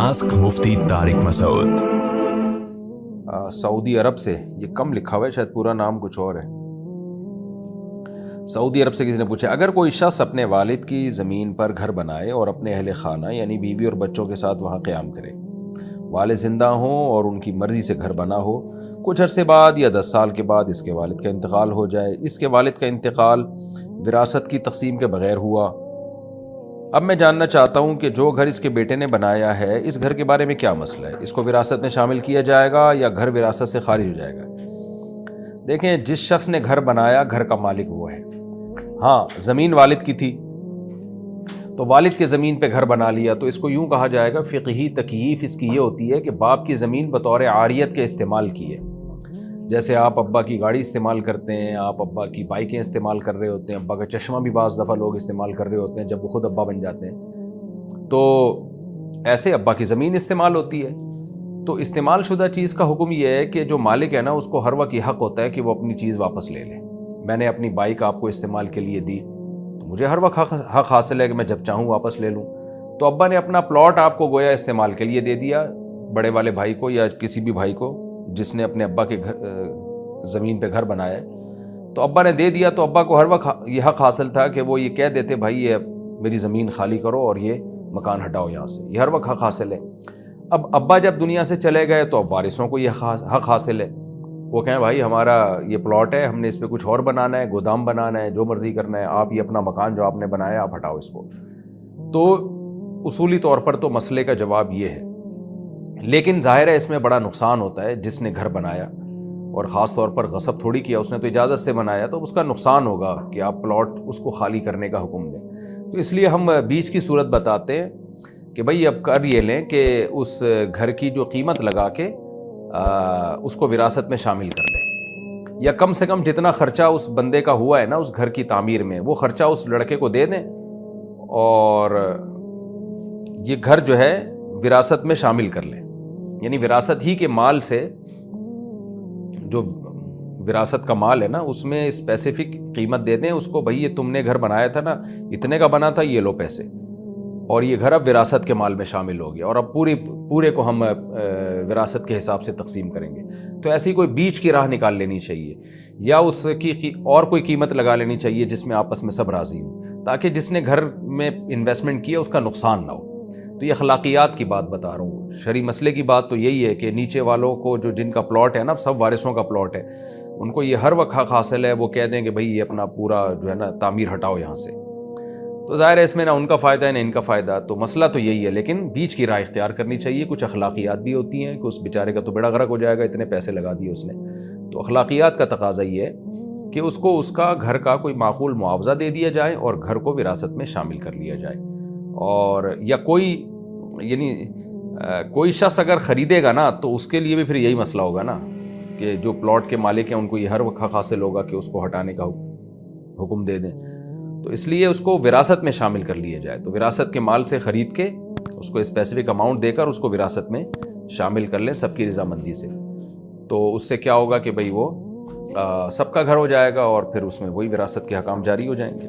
Ask मुफ्ती Tariq Masood. Saudi अरब से, ये कम लिखा हुआ है, शायद पूरा नाम कुछ और है। सऊदी अरब से किसी ने पूछा, अगर कोई शख्स अपने वालिद की ज़मीन पर घर बनाए और अपने अहले खाना यानी बीवी और बच्चों के साथ वहाँ क़याम करे, वालिद ज़िंदा हों और उनकी मर्ज़ी से घर बना हो, कुछ अरसे बाद या 10 साल के बाद इसके वालिद का इंतकाल हो जाए, इसके वालिद का इंतकाल विरासत की तकसीम के बग़ैर हुआ। अब मैं जानना चाहता हूँ कि जो घर इसके बेटे ने बनाया है, इस घर के बारे में क्या मसला है? इसको विरासत में शामिल किया जाएगा या घर विरासत से खारिज हो जाएगा? देखें, जिस शख्स ने घर बनाया, घर का मालिक वो है। हाँ, ज़मीन वालिद की थी तो वालिद के ज़मीन पे घर बना लिया, तो इसको यूँ कहा जाएगा, फ़िक़ही तकयीफ़ इसकी ये होती है कि बाप की ज़मीन बतौर आरियत के इस्तेमाल की है। जैसे आप अब्बा की गाड़ी इस्तेमाल करते हैं, आप अब्बा की बाइकें इस्तेमाल कर रहे होते हैं, अब्बा का चश्मा भी बाज़ दफ़ा लोग इस्तेमाल कर रहे होते हैं जब वो ख़ुद अब्बा बन जाते हैं, तो ऐसे अब्बा की ज़मीन इस्तेमाल होती है। तो इस्तेमाल शुदा चीज़ का हुक्म ये है कि जो मालिक है ना, उसको हर वक्त ये हक़ होता है कि वो अपनी चीज़ वापस ले ले। मैंने अपनी बाइक आपको इस्तेमाल के लिए दी, तो मुझे हर वक्त हक़ हासिल है कि मैं जब चाहूँ वापस ले लूँ। तो अब्बा ने अपना प्लॉट आपको गोया इस्तेमाल के लिए दे दिया, बड़े वाले भाई को या किसी भी भाई को जिसने अपने अब्बा के ज़मीन पे घर बनाया है, तो अब्बा ने दे दिया, तो अब्बा को हर वक्त ये हक़ हासिल था कि वो ये कह देते, भाई ये मेरी ज़मीन खाली करो और ये मकान हटाओ यहाँ से, ये हर वक्त हक़ हासिल है। अब अब्बा जब दुनिया से चले गए तो अब वारिसों को ये हक़ हासिल है, वो कहें भाई हमारा ये प्लॉट है, हमने इस पर कुछ और बनाना है, गोदाम बनाना है, जो मर्ज़ी करना है, आप ये अपना मकान जो आपने बनाया आप हटाओ इसको। तो उसूली तौर पर तो मसले का जवाब ये है, लेकिन ज़ाहिर है इसमें बड़ा नुकसान होता है। जिसने घर बनाया और ख़ास तौर पर गसब थोड़ी किया, उसने तो इजाज़त से बनाया, तो उसका नुकसान होगा कि आप प्लॉट उसको खाली करने का हुक्म दें। तो इसलिए हम बीच की सूरत बताते हैं कि भाई अब कर ये लें कि उस घर की जो कीमत लगा के उसको विरासत में शामिल कर लें, या कम से कम जितना ख़र्चा उस बंदे का हुआ है ना उस घर की तामीर में, वो ख़र्चा उस लड़के को दे दें और ये घर जो है विरासत में शामिल कर लें। यानी विरासत ही के माल से, जो विरासत का माल है ना, उसमें स्पेसिफिक कीमत दे दें उसको, भाई ये तुमने घर बनाया था ना, इतने का बना था, ये लो पैसे, और ये घर अब विरासत के माल में शामिल हो गया और अब पूरे को हम विरासत के हिसाब से तकसीम करेंगे। तो ऐसी कोई बीच की राह निकाल लेनी चाहिए, या उसकी और कोई कीमत लगा लेनी चाहिए जिसमें आपस में सब राज़ी हों, ताकि जिसने घर में इन्वेस्टमेंट किया उसका नुकसान ना हो। तो ये अखलाकियात की बात बता रहा हूँ। शरई मसले की बात तो यही है कि नीचे वालों को जो जिनका प्लॉट है ना, सब वारिसों का प्लॉट है, उनको ये हर वक्त हक़ हासिल है, वो कह दें कि भाई ये अपना पूरा जो है ना तामीर हटाओ यहाँ से। तो ज़ाहिर है इसमें ना उनका फ़ायदा है ना इनका फ़ायदा, तो मसला तो यही है। लेकिन बीच की राह इख्तियार करनी चाहिए। कुछ अखलाकियात भी होती हैं कि उस बेचारे का तो बेड़ा गर्क हो जाएगा, इतने पैसे लगा दिए उसने। तो अखलाकियात का तकाज़ा ये है कि उसको उसका घर का कोई माकूल मुआवजा दे दिया जाए और घर को विरासत में शामिल कर लिया जाए। और या कोई शख्स अगर ख़रीदेगा ना, तो उसके लिए भी फिर यही मसला होगा ना कि जो प्लॉट के मालिक हैं उनको ये हर वक्त हक़ हासिल होगा कि उसको हटाने का हुक्म दे दें। तो इसलिए उसको विरासत में शामिल कर लिया जाए। तो विरासत के माल से ख़रीद के उसको स्पेसिफिक अमाउंट देकर उसको विरासत में शामिल कर लें सबकी रज़ामंदी से। तो उससे क्या होगा कि भाई वो सबका घर हो जाएगा और फिर उसमें वही विरासत के हकाम जारी हो जाएंगे।